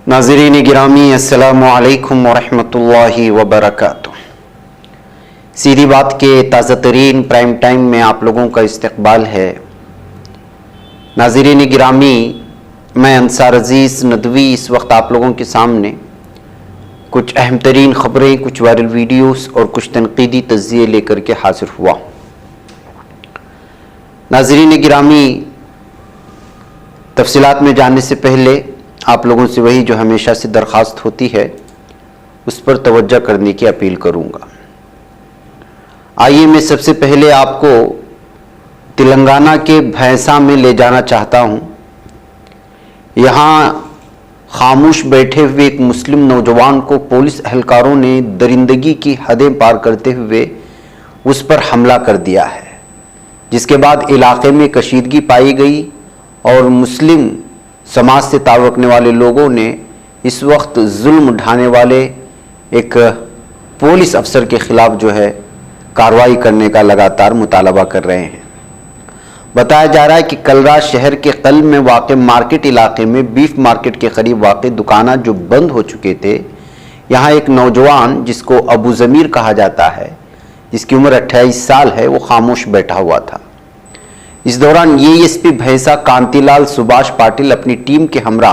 नाज़रीन गिरामी अस्सलामु अलैकुम वरहमतुल्लाहि वबरकातुह। सीधी बात के ताज़ा तरीन प्राइम टाइम में आप लोगों का इस्तकबाल है। नाज़रीन गिरामी, मैं अंसार अजीज़ नदवी इस वक्त आप लोगों के सामने कुछ अहम तरीन ख़बरें, कुछ वायरल वीडियोस और कुछ तनकीदी तज़्ज़िये लेकर के हाजिर हुआ। नाज़रीन गिरामी, तफसीलात में जाने से पहले आप लोगों से वही जो हमेशा से दरख्वास्त होती है उस पर तवज्जो करने की अपील करूंगा। आइए मैं सबसे पहले आपको तेलंगाना के भैंसा में ले जाना चाहता हूं। यहाँ खामोश बैठे हुए एक मुस्लिम नौजवान को पुलिस एहलकारों ने दरिंदगी की हदें पार करते हुए उस पर हमला कर दिया है, जिसके बाद इलाके में कशीदगी पाई गई और मुस्लिम समाज से ताल्लुक़ रखने वाले लोगों ने इस वक्त जुल्म उठाने वाले एक पुलिस अफसर के ख़िलाफ़ जो है कार्रवाई करने का लगातार मुतालबा कर रहे हैं। बताया जा रहा है कि कल रात शहर के कल्ब में वाक़ मार्केट इलाके में बीफ मार्केट के करीब वाक़ दुकाना जो बंद हो चुके थे, यहाँ एक नौजवान जिसको अबू ज़मीर कहा जाता है, जिसकी उम्र 28 साल है, वो खामोश बैठा हुआ था। इस दौरान एएसपी भैंसा कांतिलाल सुभाष पाटिल अपनी टीम के हमरा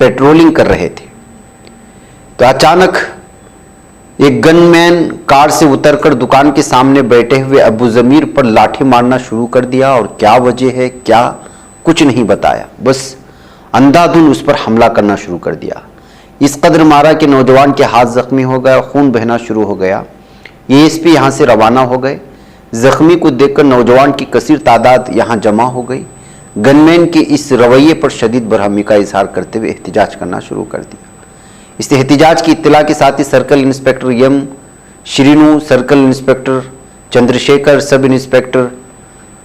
पेट्रोलिंग कर रहे थे तो अचानक एक गनमैन कार से उतरकर दुकान के सामने बैठे हुए अबू ज़मीर पर लाठी मारना शुरू कर दिया और क्या वजह है क्या कुछ नहीं बताया, बस अंधाधुंध उस पर हमला करना शुरू कर दिया। इस कदर मारा कि नौजवान के हाथ जख्मी हो गया, खून बहना शुरू हो गया। एएसपी यहाँ से रवाना हो गए। जख्मी को देखकर नौजवान की कसीर तादाद यहाँ जमा हो गई। गनमैन के इस रवैये पर शदीद बरहमी का इजहार करते हुए एहतिजाज करना शुरू कर दिया। इस एहतिजाज की इत्तला के साथ ही circle inspector M Srinu, circle inspector Chandrashekar, sub inspector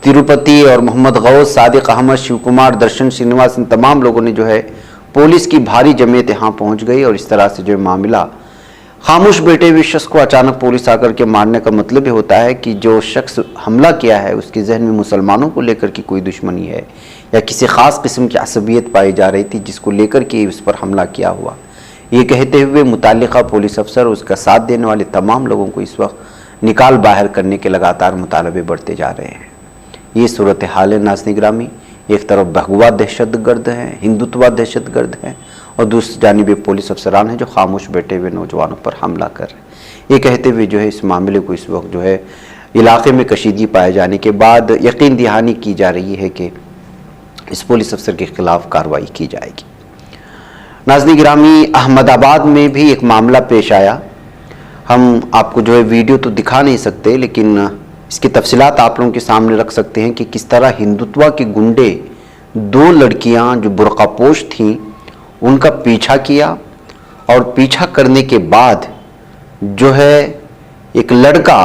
Tirupati और मोहम्मद गौस, सादिक अहमद, शिव कुमार, दर्शन श्रीनिवास, इन तमाम लोगों ने जो है पुलिस की भारी जमीयत यहाँ पहुँच गई और इस तरह से जो मामला खामोश बैठे हुए शख्स को अचानक पुलिस आकर के मारने का मतलब ये होता है कि जो शख्स हमला किया है उसके जहन में मुसलमानों को लेकर की कोई दुश्मनी है या किसी ख़ास किस्म की असबियत पाई जा रही थी जिसको लेकर के उस पर हमला किया हुआ। ये कहते हुए मुताल्लिक़ा पुलिस अफसर और उसका साथ देने वाले तमाम लोगों को इस वक्त निकाल बाहर करने के लगातार मुतालबे बढ़ते जा रहे हैं। ये सूरत हाल है नाज़रीन गिरामी। एक तरफ भगवा दहशतगर्द हैं, हिंदुत्वा दहशतगर्द हैं और दूसरी जानिब पुलिस अफसरान हैं जो खामोश बैठे हुए नौजवानों पर हमला कर रहे हैं। ये कहते हुए जो है इस मामले को इस वक्त जो है इलाके में कशीदगी पाए जाने के बाद यकीन दहानी की जा रही है कि इस पुलिस अफसर के खिलाफ कार्रवाई की जाएगी। नाज़रीन गिरामी, अहमदाबाद में भी एक मामला पेश आया। हम आपको जो है वीडियो तो दिखा नहीं सकते, लेकिन इसकी तफसीलात आप लोगों के सामने रख सकते हैं कि किस तरह हिंदुत्वा के गुंडे, दो लड़कियां जो बुर्कापोश थीं, उनका पीछा किया और पीछा करने के बाद जो है एक लड़का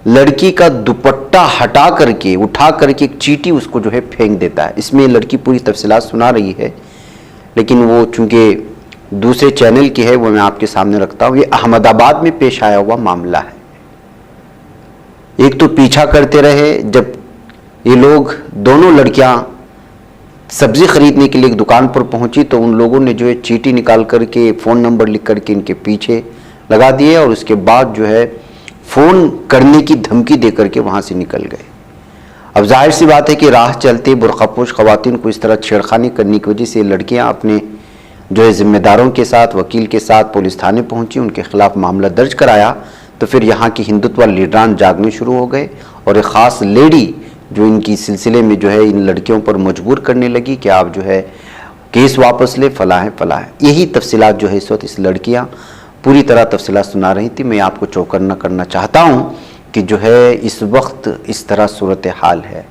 लड़की का दुपट्टा हटा करके उठा करके एक चींटी उसको जो है फेंक देता है। इसमें लड़की पूरी तफसीलात सुना रही है, लेकिन वो चूंकि दूसरे चैनल की है वो मैं आपके सामने रखता हूँ। ये अहमदाबाद में पेश आया हुआ मामला है। एक तो पीछा करते रहे, जब ये लोग दोनों लड़कियां सब्जी खरीदने के लिए एक दुकान पर पहुंची तो उन लोगों ने जो है चीटी निकाल करके फ़ोन नंबर लिख करके इनके पीछे लगा दिए और उसके बाद जो है फ़ोन करने की धमकी दे करके वहां से निकल गए। अब जाहिर सी बात है कि राह चलते बुर्कापोश ख़वातीन को इस तरह छेड़खानी करने की वजह से लड़कियां अपने जो है ज़िम्मेदारों के साथ, वकील के साथ पुलिस थाने पहुँची, उनके खिलाफ मामला दर्ज कराया। तो फिर यहाँ की हिंदुत्व लीडरान जागने शुरू हो गए और एक ख़ास लेडी जो इनकी सिलसिले में जो है इन लड़कियों पर मजबूर करने लगी कि आप जो है केस वापस ले, फला है। यही तफसीलात जो है इस वक्त इस लड़कियां पूरी तरह तफसीलात सुना रही थी। मैं आपको चौकन्ना करना चाहता हूं कि जो है इस वक्त इस तरह सूरत हाल है।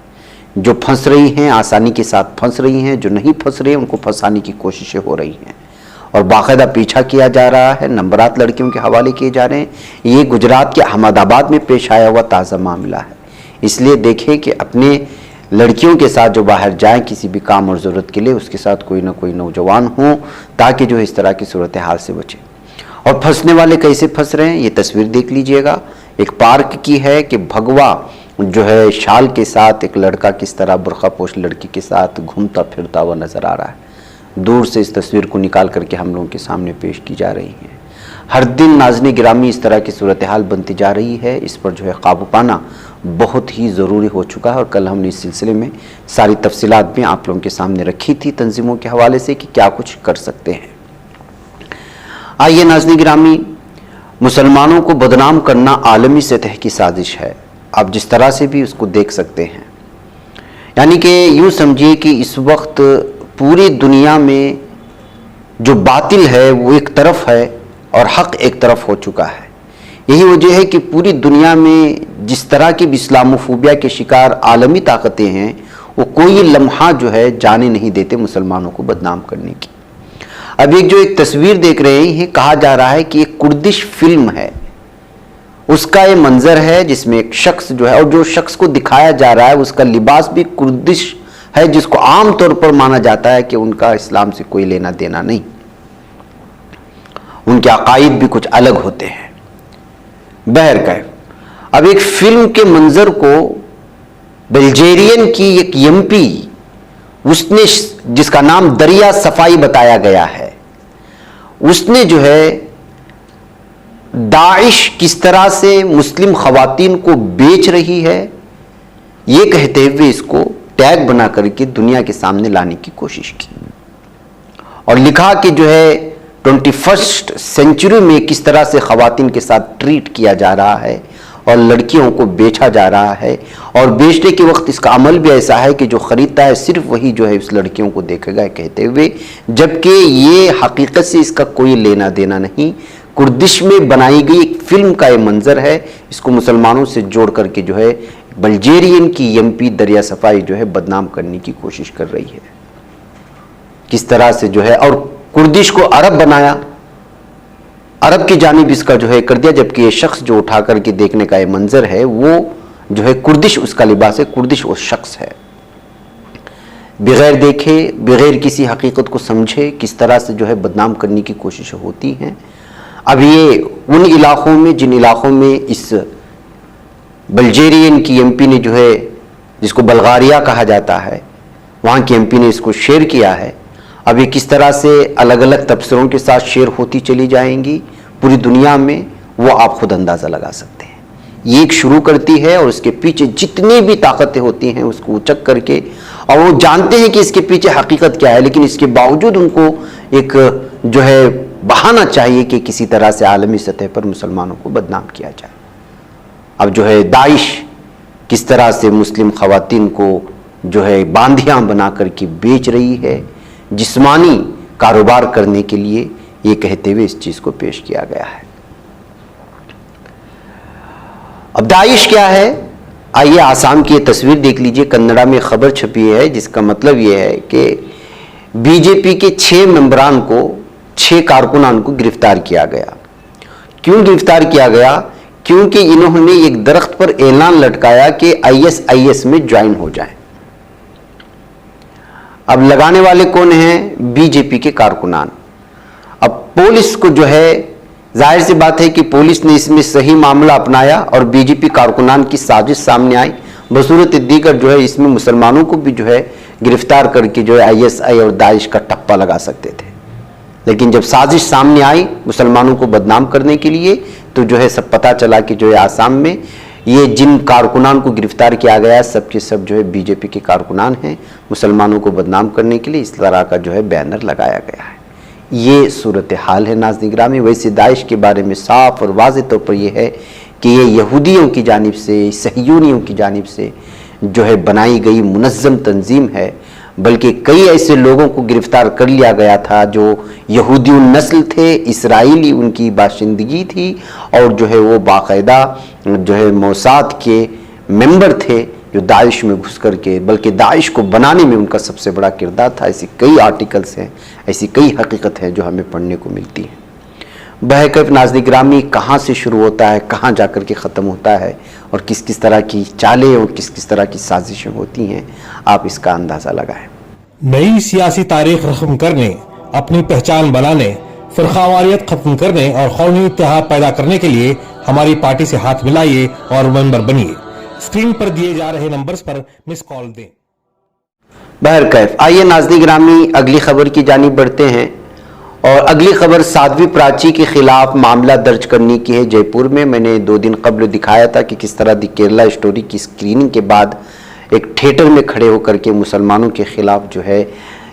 जो फंस रही हैं आसानी के साथ फंस रही हैं, जो नहीं फंस रही हैं उनको फंसाने की कोशिशें हो रही हैं और बाकायदा पीछा किया जा रहा है, नंबरात लड़कियों के हवाले किए जा रहे हैं। ये गुजरात के अहमदाबाद में पेश आया हुआ ताज़ा मामला है। इसलिए देखें कि अपने लड़कियों के साथ जो बाहर जाएं किसी भी काम और ज़रूरत के लिए, उसके साथ कोई ना कोई नौजवान हो ताकि जो इस तरह की सूरत हाल से बचे। और फंसने वाले कैसे फंस रहे हैं ये तस्वीर देख लीजिएगा। एक पार्क की है कि भगवा जो है शाल के साथ एक लड़का किस तरह बुर्कापोश लड़की के साथ घूमता फिरता हुआ नज़र आ रहा है। دور سے اس تصویر کو نکال کر کے ہم لوگوں کے سامنے پیش کی جا رہی ہیں۔ ہر دن ناظرین گرامی اس طرح کی صورتحال بنتی جا رہی ہے، اس پر جو ہے قابو پانا بہت ہی ضروری ہو چکا ہے، اور کل ہم نے اس سلسلے میں ساری تفصیلات بھی آپ لوگوں کے سامنے رکھی تھی تنظیموں کے حوالے سے کہ کیا کچھ کر سکتے ہیں۔ آئیے ناظرین گرامی، مسلمانوں کو بدنام کرنا عالمی سطح کی سازش ہے، آپ جس طرح سے بھی اس کو دیکھ سکتے ہیں، یعنی کہ یوں سمجھیے کہ اس وقت پوری دنیا میں جو باطل ہے وہ ایک طرف ہے اور حق ایک طرف ہو چکا ہے۔ یہی وجہ ہے کہ پوری دنیا میں جس طرح کی بھی اسلاموفوبیا کے شکار عالمی طاقتیں ہیں، وہ کوئی لمحہ جو ہے جانے نہیں دیتے مسلمانوں کو بدنام کرنے کی۔ اب ایک جو ایک تصویر دیکھ رہے ہیں، کہا جا رہا ہے کہ ایک کردش فلم ہے، اس کا یہ منظر ہے جس میں ایک شخص جو ہے، اور جو شخص کو دکھایا جا رہا ہے اس کا لباس بھی کردش ہے، جس کو عام طور پر مانا جاتا ہے کہ ان کا اسلام سے کوئی لینا دینا نہیں، ان کے عقائد بھی کچھ الگ ہوتے ہیں۔ بہرکیف اب ایک فلم کے منظر کو بیلجیرین کی ایک ایم پی، اس نے جس کا نام دریا صفائی بتایا گیا ہے، اس نے جو ہے داعش کس طرح سے مسلم خواتین کو بیچ رہی ہے یہ کہتے ہوئے اس کو ٹیگ بنا کر کے دنیا کے سامنے لانے کی کوشش کی، اور لکھا کہ جو ہے 21 سینچری میں کس طرح سے خواتین کے ساتھ ٹریٹ کیا جا رہا ہے اور لڑکیوں کو بیچا جا رہا ہے، اور بیچنے کے وقت اس کا عمل بھی ایسا ہے کہ جو خریدتا ہے صرف وہی جو ہے اس لڑکیوں کو دیکھے گا، کہتے ہوئے جبکہ یہ حقیقت سے اس کا کوئی لینا دینا نہیں، کردش میں بنائی گئی ایک فلم کا یہ منظر ہے، اس کو مسلمانوں سے جوڑ کر کے جو ہے بلجیرین کی ایم پی دریا صفائی جو ہے بدنام کرنے کی کوشش کر رہی ہے، کس طرح سے جو ہے، اور کردش کو عرب بنایا، عرب کی جانب اس کا جو ہے کر دیا، جبکہ یہ شخص جو اٹھا کر کے دیکھنے کا یہ منظر ہے وہ جو ہے کردش اس کا لباس ہے، کردش وہ شخص ہے۔ بغیر دیکھے، بغیر کسی حقیقت کو سمجھے کس طرح سے جو ہے بدنام کرنے کی کوششیں ہوتی ہیں۔ اب یہ ان علاقوں میں جن علاقوں میں اس بلجیرین کی ایم پی نے جو ہے، جس کو بلغاریہ کہا جاتا ہے، وہاں کی ایم پی نے اس کو شیئر کیا ہے، اب یہ کس طرح سے الگ الگ تبصروں کے ساتھ شیئر ہوتی چلی جائیں گی پوری دنیا میں، وہ آپ خود اندازہ لگا سکتے ہیں۔ یہ ایک شروع کرتی ہے اور اس کے پیچھے جتنی بھی طاقتیں ہوتی ہیں اس کو اچک کر کے، اور وہ جانتے ہیں کہ اس کے پیچھے حقیقت کیا ہے، لیکن اس کے باوجود ان کو ایک جو ہے بہانا چاہیے کہ کسی طرح سے عالمی سطح پر مسلمانوں کو بدنام کیا جائے۔ اب جو ہے داعش کس طرح سے مسلم خواتین کو جو ہے باندیاں بنا کر کے بیچ رہی ہے، جسمانی کاروبار کرنے کے لیے، یہ کہتے ہوئے اس چیز کو پیش کیا گیا ہے۔ اب داعش کیا ہے؟ آئیے آسام کی یہ تصویر دیکھ لیجئے، کنڑا میں خبر چھپی ہے جس کا مطلب یہ ہے کہ بی جے پی کے 6 ممبران کو، 6 کارکنان کو گرفتار کیا گیا۔ کیوں گرفتار کیا گیا؟ کیونکہ انہوں نے ایک درخت پر اعلان لٹکایا کہ ISIS میں جوائن ہو جائیں۔ اب لگانے والے کون ہیں؟ بی جے پی کے کارکنان۔ اب پولیس کو جو ہے، ظاہر سی بات ہے کہ پولیس نے اس میں صحیح معاملہ اپنایا اور بی جے پی کارکنان کی سازش سامنے آئی، بصورت دیگر جو ہے اس میں مسلمانوں کو بھی جو ہے گرفتار کر کے جو ہے ISI اور داعش کا ٹپا لگا سکتے تھے، لیکن جب سازش سامنے آئی مسلمانوں کو بدنام کرنے کے لیے تو جو ہے سب پتہ چلا کہ جو ہے آسام میں یہ جن کارکنان کو گرفتار کیا گیا سب کے سب جو ہے بی جے پی کے کارکنان ہیں، مسلمانوں کو بدنام کرنے کے لیے اس طرح کا جو ہے بینر لگایا گیا ہے۔ یہ صورتحال ہے ناظرین گرامی۔ ویسے داعش کے بارے میں صاف اور واضح طور پر یہ ہے کہ یہ یہودیوں کی جانب سے، صہیونیوں کی جانب سے جو ہے بنائی گئی منظم تنظیم ہے، بلکہ کئی ایسے لوگوں کو گرفتار کر لیا گیا تھا جو یہودی نسل تھے، اسرائیلی ان کی باشندگی تھی، اور جو ہے وہ باقاعدہ جو ہے موساد کے ممبر تھے جو داعش میں گھس کر کے، بلکہ داعش کو بنانے میں ان کا سب سے بڑا کردار تھا۔ ایسی کئی آرٹیکلز ہیں، ایسی کئی حقیقت ہیں جو ہمیں پڑھنے کو ملتی ہیں۔ بہرکیف ناظرین گرامی، کہاں سے شروع ہوتا ہے، کہاں جا کر کے ختم ہوتا ہے، اور کس کس طرح کی چالیں اور کس کس طرح کی سازشیں ہوتی ہیں، آپ اس کا اندازہ لگائیں۔ نئی سیاسی تاریخ رقم کرنے، اپنی پہچان بنانے، فرقہ واریت ختم کرنے اور قومی اتحاد پیدا کرنے کے لیے ہماری پارٹی سے ہاتھ ملائیے اور ممبر بنیے۔ اسکرین پر دیے جا رہے نمبرز پر مس کال دیں۔ बहरकैफ, आइए नाज़रीन गिरामी अगली खबर की जानिब बढ़ते हैं। और अगली खबर साध्वी प्राची के खिलाफ मामला दर्ज करने की है जयपुर में। मैंने 2 दिन कबल दिखाया था कि किस तरह दी केरला स्टोरी की स्क्रीनिंग के बाद एक थिएटर में खड़े होकर के मुसलमानों के खिलाफ जो है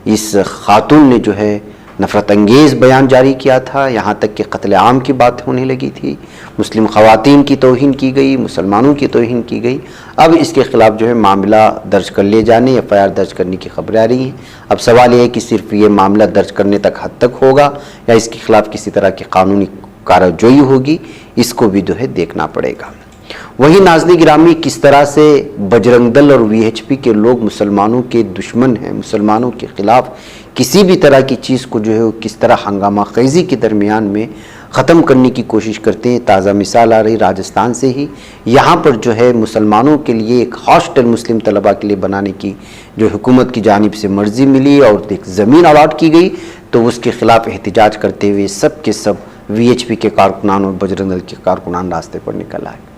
इस खातून ने जो है नफरत अंगेज़ बयान जारी किया था, यहाँ तक कि कत्ल आम की बात होने लगी थी, मुस्लिम ख़वातीन की तौहीन की गई, मुसलमानों की तौहीन की गई। अब इसके ख़िलाफ़ जो है मामला दर्ज कर लिए जाने, एफआईआर दर्ज करने की खबरें आ रही हैं। अब सवाल यह है कि सिर्फ ये मामला दर्ज करने तक हद तक होगा या इसके ख़िलाफ़ किसी तरह की कानूनी कार्रवाई होगी, इसको भी जो है देखना पड़ेगा। वहीं नाज़रीन गिरामी किस तरह से बजरंग दल और वीएचपी के लोग मुसलमानों के दुश्मन हैं, मुसलमानों के ख़िलाफ़ किसी भी तरह की चीज़ को जो है वो किस तरह हंगामा खेज़ी के दरमियान में ख़त्म करने की कोशिश करते हैं। ताज़ा मिसाल आ रही राजस्थान से ही, यहाँ पर जो है मुसलमानों के लिए एक हॉस्टल मुस्लिम तलबा के लिए बनाने की जो हुकूमत की जानिब से मर्ज़ी मिली और एक ज़मीन अलॉट की गई, तो उसके ख़िलाफ़ एहतजाज करते हुए सब के सब वीएचपी के कारकुनान और बजरंग दल के कारकुनान रास्ते पर निकल आए।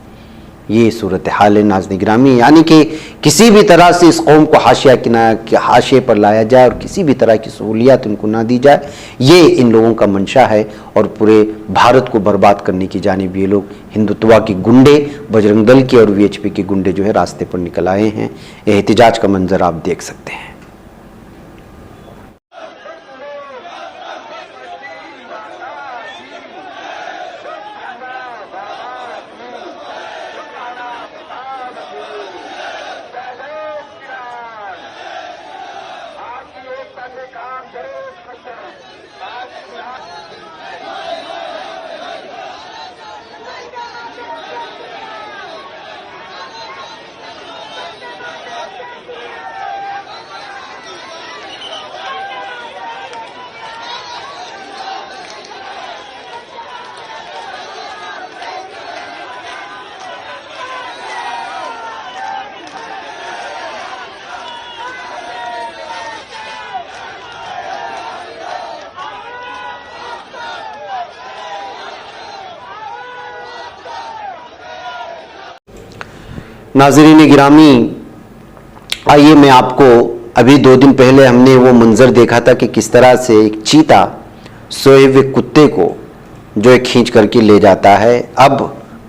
ये सूरत हाल है नाज़रीन गिरामी, यानी कि किसी भी तरह से इस कौम को हाशिए पर लाया जाए और किसी भी तरह की सहूलियत इनको ना दी जाए, ये इन लोगों का मंशा है। और पूरे भारत को बर्बाद करने की जानिब ये लोग हिंदुत्वा के गुंडे, बजरंग दल के और वीएचपी के गुंडे जो है रास्ते पर निकल आए हैं। एहतजाज का मंजर आप देख सकते हैं। नाज़रीन गिरामी, आइए मैं आपको अभी 2 दिन पहले हमने वो मंज़र देखा था कि किस तरह से एक चीता सोए हुए कुत्ते को जो है खींच करके ले जाता है। अब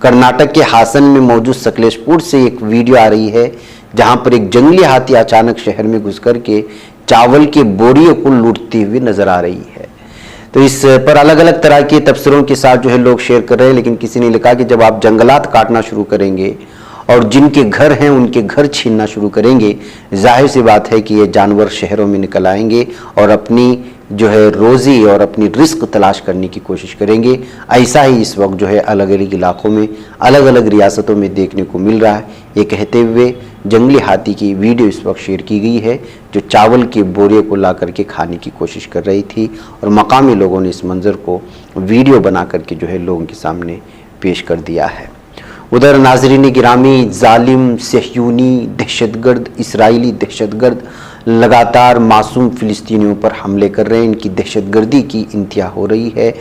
कर्नाटक के हासन में मौजूद सकलेशपुर से एक वीडियो आ रही है जहां पर एक जंगली हाथी अचानक शहर में घुस करके चावल के बोरियों को लूटती हुई नजर आ रही है। तो इस पर अलग अलग तरह के तबसरों के साथ जो है लोग शेयर कर रहे हैं, लेकिन किसी ने लिखा कि जब आप जंगलात काटना शुरू करेंगे और जिनके घर हैं उनके घर छीनना शुरू करेंगे, जाहिर सी बात है कि ये जानवर शहरों में निकल आएंगे और अपनी जो है रोज़ी और अपनी रिस्क तलाश करने की कोशिश करेंगे। ऐसा ही इस वक्त जो है अलग अलग इलाकों में, अलग अलग रियासतों में देखने को मिल रहा है। ये कहते हुए जंगली हाथी की वीडियो इस वक्त शेयर की गई है जो चावल के बोरे को ला करके खाने की कोशिश कर रही थी, और मकामी लोगों ने इस मंज़र को वीडियो बना करके जो है लोगों के सामने पेश कर दिया है। उधर नाज़रीन गिरामी, जालिम सहयूनी दहशतगर्द इसराइली दहशतगर्द लगातार मासूम फ़िलिस्तीनियों पर हमले कर रहे हैं। इनकी दहशतगर्दी की इंतहा हो रही है।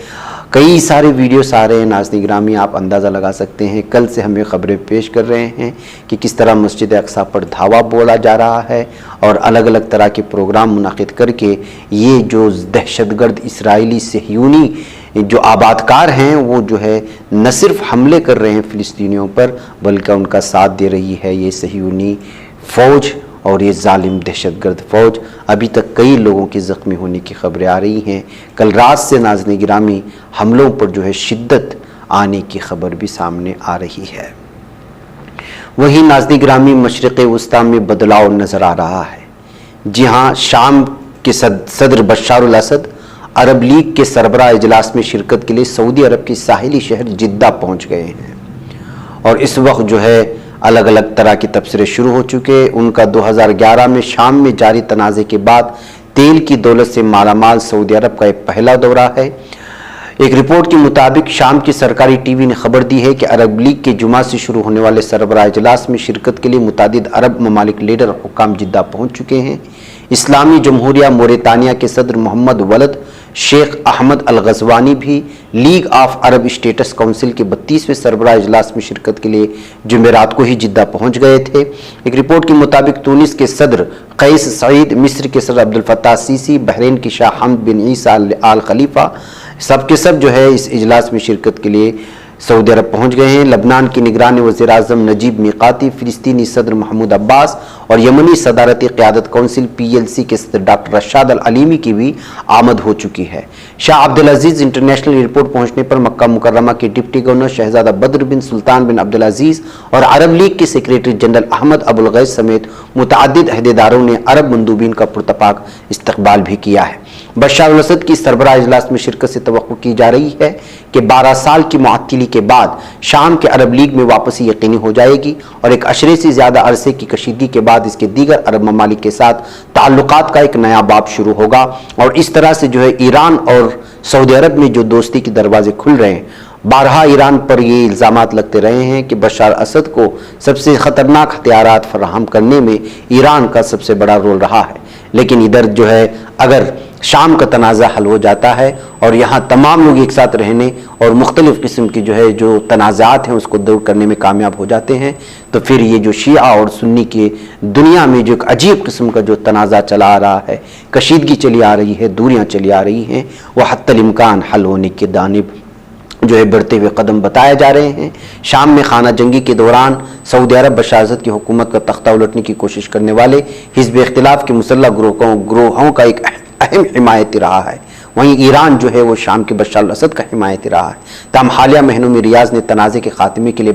कई सारे वीडियोस आ रहे हैं नाज़रीन गिरामी, आप अंदाज़ा लगा सकते हैं। कल से हमें ख़बरें पेश कर रहे हैं कि किस तरह मस्जिद अक्सा पर धावा बोला जा रहा है और अलग अलग तरह के प्रोग्राम मुनाकिद करके ये जो दहशतगर्द इसराइली सहयूनी जो आबादकार हैं वो जो है न सिर्फ हमले कर रहे हैं फ़िलिस्तीनियों पर, बल्कि उनका साथ दे रही है ये सहयूनी फ़ौज और ये जालिम दहशतगर्द फ़ौज। अभी तक कई लोगों के ज़ख्मी होने की खबरें आ रही हैं। कल रात से नाज़रीन गिरामी हमलों पर जो है शिद्दत आने की खबर भी सामने आ रही है। वहीं नाज़रीन गिरामी मशरिक़ वस्ता में बदलाव नज़र आ रहा है। जी हाँ, शाम के सदर बशार अल असद अरब लीग के सरबराह इजलास में शिरकत के लिए सऊदी अरब के साहिली शहर जिद्दा पहुँच गए हैं और इस वक्त जो है अलग अलग तरह की तबसरे शुरू हो चुके। उनका 2011 में शाम में जारी तनाज़े के बाद तेल की दौलत से मालामाल सऊदी अरब का एक पहला दौरा है। एक रिपोर्ट के मुताबिक शाम की सरकारी टीवी ने खबर दी है कि अरब लीग के जुमा से शुरू होने वाले सरबराह इजलास में शिरकत के लिए मुतादिद अरब ममालिक लीडर हुक्काम जिद्दा पहुँच चुके हैं। इस्लामी जमहूरिया मोरितानिया के सदर मोहम्मद वलद शेख अहमद अल गजवानी भी league of Arab status council के 32वें सरबराह इजलास में शिरकत के लिए जुमेरात को ही जिद्दा पहुंच गए थे। एक रिपोर्ट के मुताबिक तुनिस के सदर कैस सईद, मिस्र के सदर अब्दुल फत्ताह सीसी, बहरीन की शाह हमद बिन ईसा आल खलीफा सब के सब जो है इस इजलास में शिरकत के लिए सऊदी अरब पहुंच गए हैं। लबनान की निगरान वज़ीर आज़म नजीब मीकाती, फिलिस्तीनी सदर महमूद अब्बास और यमनी सदारती क़यादत काउंसिल PLC के सदर डॉक्टर रशाद अल अलीमी की भी आमद हो चुकी है। शाह अब्दुल अजीज़ इंटरनेशनल एयरपोर्ट पहुंचने पर मक्का मुकर्रमा के डिप्टी गवर्नर शहजादा बद्र बिन सुल्तान बिन अब्दुल अजीज़ और अरब लीग के सेक्रेटरी जनरल अहमद अबुल गैस समेत मुतअद्दिद अहदेदारों ने अरब मंदूबीन का पुरतपाक इस्तकबाल भी किया है। बशार अल असद की सरबराह इजलास में शिरकत से तवक्को की जा रही है कि 12 साल की मुअत्तली के बाद शाम के अरब लीग में वापसी यकीनी हो जाएगी और एक अशरे से ज़्यादा अरसे की कशीदगी के बाद इसके दीगर अरब ममालिक के साथ ताल्लुकात का एक नया बाब शुरू होगा और इस तरह से जो है ईरान और सऊदी अरब में जो दोस्ती के दरवाजे खुल रहे हैं। बारहा ईरान पर ये इल्ज़ामात लगते रहे हैं कि बशार असद को सबसे ख़तरनाक हथियारात फराहम करने में ईरान का सबसे बड़ा रोल रहा है, लेकिन इधर जो है अगर शाम का तनाज़ा हल हो जाता है और यहाँ तमाम लोग एक साथ रहने और मुख्तलिफ़ किस्म की जो है जो तनाज़ात हैं उसको दूर करने में कामयाब हो जाते हैं, तो फिर ये जो शिया और सुन्नी की दुनिया में जो एक अजीब किस्म का जो तनाज़ा चला आ रहा है, कशीदगी चली आ रही है, दूरियाँ चली आ रही हैं, वह हत्तल इम्कान हल होने के जानिब जो है बढ़ते हुए कदम बताए जा रहे हैं। शाम में खाना जंगी के दौरान सऊदी अरब बशार असद की हुकूमत का तख्ता उलटने की कोशिश करने वाले हिज़्ब इख्तिलाफ के मुसल्लह ग्रोहों का एक अहम हिमायती रहा है। वहीं ईरान जो है वो शाम के बशार असद का हिमायती रहा है। तमाम हालिया महीनों में रियाज ने तनाज़े के खात्मे के लिए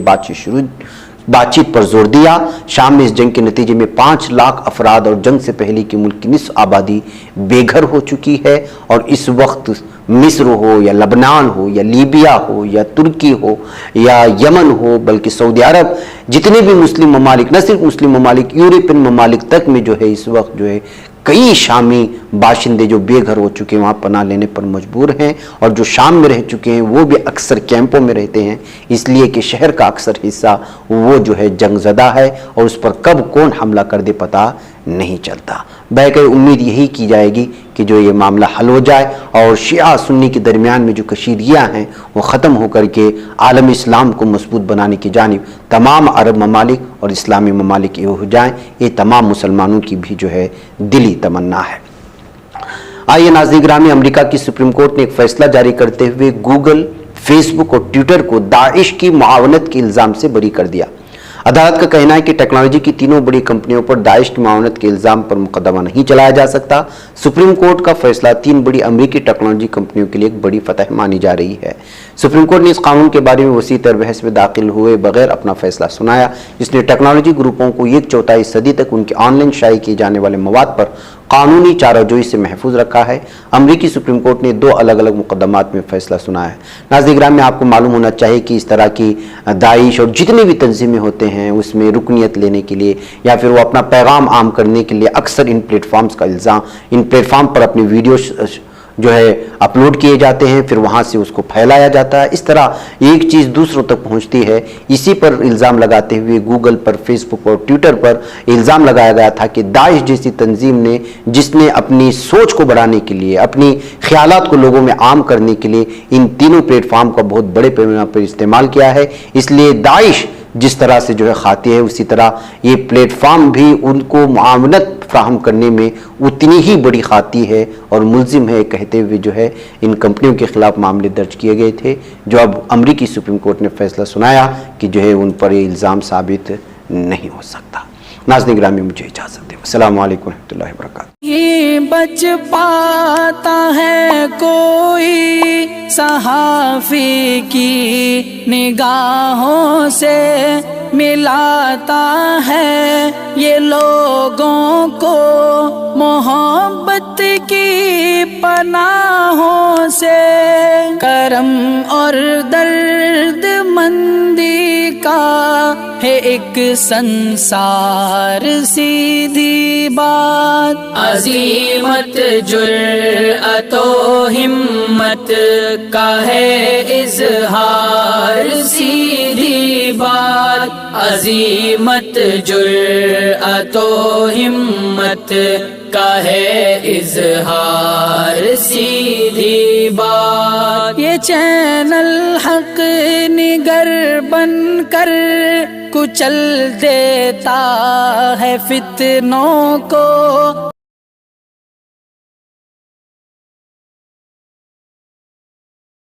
बातचीत पर जोर दिया। शाम में इस जंग के नतीजे में 5 लाख अफराद और जंग से पहले की मुल्क की निस्फ आबादी बेघर हो चुकी है और इस वक्त मिस्र हो या लबनान हो या लीबिया हो या तुर्की हो या यमन हो, बल्कि सऊदी अरब जितने भी मुस्लिम ममालिक, न सिर्फ मुस्लिम ममालिक, यूरोपियन ममालिक तक में जो है इस वक्त जो है कई शामी बाशिंदे जो बेघर हो चुके हैं वहाँ पनाह लेने पर मजबूर हैं और जो शाम में रह चुके हैं वो भी अक्सर कैंपों में रहते हैं, इसलिए कि शहर का अक्सर हिस्सा वो जो है जंगज़दा है और उस पर कब कौन हमला कर दे पता नहीं चलता। बहकर उम्मीद यही की जाएगी कि जो ये मामला हल हो जाए और शिया सुन्नी के दरमियान में जो कशीदगियाँ हैं वो ख़त्म होकर के आलम इस्लाम को मजबूत बनाने की जानिब तमाम अरब ममालिक और इस्लामी ममालिक ये हो जाएँ, ये तमाम मुसलमानों की भी जो है दिली तमन्ना है। आइए नाज़रीन ग्रामी, अमेरिका की सुप्रीम कोर्ट ने एक फैसला जारी करते हुए गूगल, फेसबुक और ट्विटर को दाइश की मुआवनत के इल्ज़ाम से बरी कर दिया। अदालत का कहना है कि टेक्नोलॉजी की तीनों बड़ी कंपनियों पर दाइश की मुआवनत के इल्ज़ाम पर मुकदमा नहीं चलाया जा सकता। सुप्रीम कोर्ट का फैसला 3 बड़ी अमेरिकी टेक्नोलॉजी कंपनियों के लिए एक बड़ी फतह मानी जा रही है। सुप्रीम कोर्ट ने इस कानून के बारे में वसी तर बहस में दाखिल हुए बगैर अपना फैसला सुनाया, जिसने टेक्नोलॉजी ग्रुपों को 1/4 सदी तक उनके ऑनलाइन शाये किए जाने वाले मवाद पर कानूनी चाराजोई से महफूज रखा है। अमरीकी सुप्रीम कोर्ट ने 2 अलग अलग मुकदमात में फैसला सुनाया है। नाज़रीन ग्राम में आपको मालूम होना चाहिए कि इस तरह की दाइश और जितनी भी तंजीमें होते हैं उसमें रुकनियत लेने के लिए या फिर वो अपना पैगाम आम करने के लिए अक्सर इन प्लेटफॉर्म पर अपनी वीडियो जो है अपलोड किए जाते हैं, फिर वहाँ से उसको फैलाया जाता है। इस तरह एक चीज़ दूसरों तक पहुँचती है। इसी पर इल्ज़ाम लगाते हुए गूगल पर, फेसबुक और ट्विटर पर इल्ज़ाम लगाया गया था कि दाइश जैसी तंजीम ने, जिसने अपनी सोच को बढ़ाने के लिए, अपनी ख्यालात को लोगों में आम करने के लिए इन तीनों प्लेटफॉर्म का बहुत बड़े पैमाने पर इस्तेमाल किया है। इसलिए दाइश जिस तरह से जो है खाती है उसी तरह ये प्लेटफॉर्म भी उनको मुआवनत फ्राहम करने में उतनी ही बड़ी खाती है और मुल्जिम है, कहते हुए जो है इन कंपनियों के खिलाफ मामले दर्ज किए गए थे, जो अब अमरीकी सुप्रीम कोर्ट ने फैसला सुनाया कि जो है उन पर ये इल्ज़ाम साबित नहीं हो सकता। नाज़रीन ग्रामी, मुझे इजाज़त दें। अस्सलाम वालेकुम रहमतुल्लाहि व बरकातहू। ये बच पाता है कोई सहाफ़ी की निगाहों से, मिलाता है ये लोगों को मोहब्बत की पनाहों से। करम और दर्द मंदी का है एक संसार सीधी बात। अज़ीमत जुर्अतो हिम्मत का है इज़हार सीधी बात। अज़ीमत जुर्अतो हिम्मत का है इज़हार सीधी یہ چینل حق نگر بن کر کچل دیتا ہے فتنوں کو،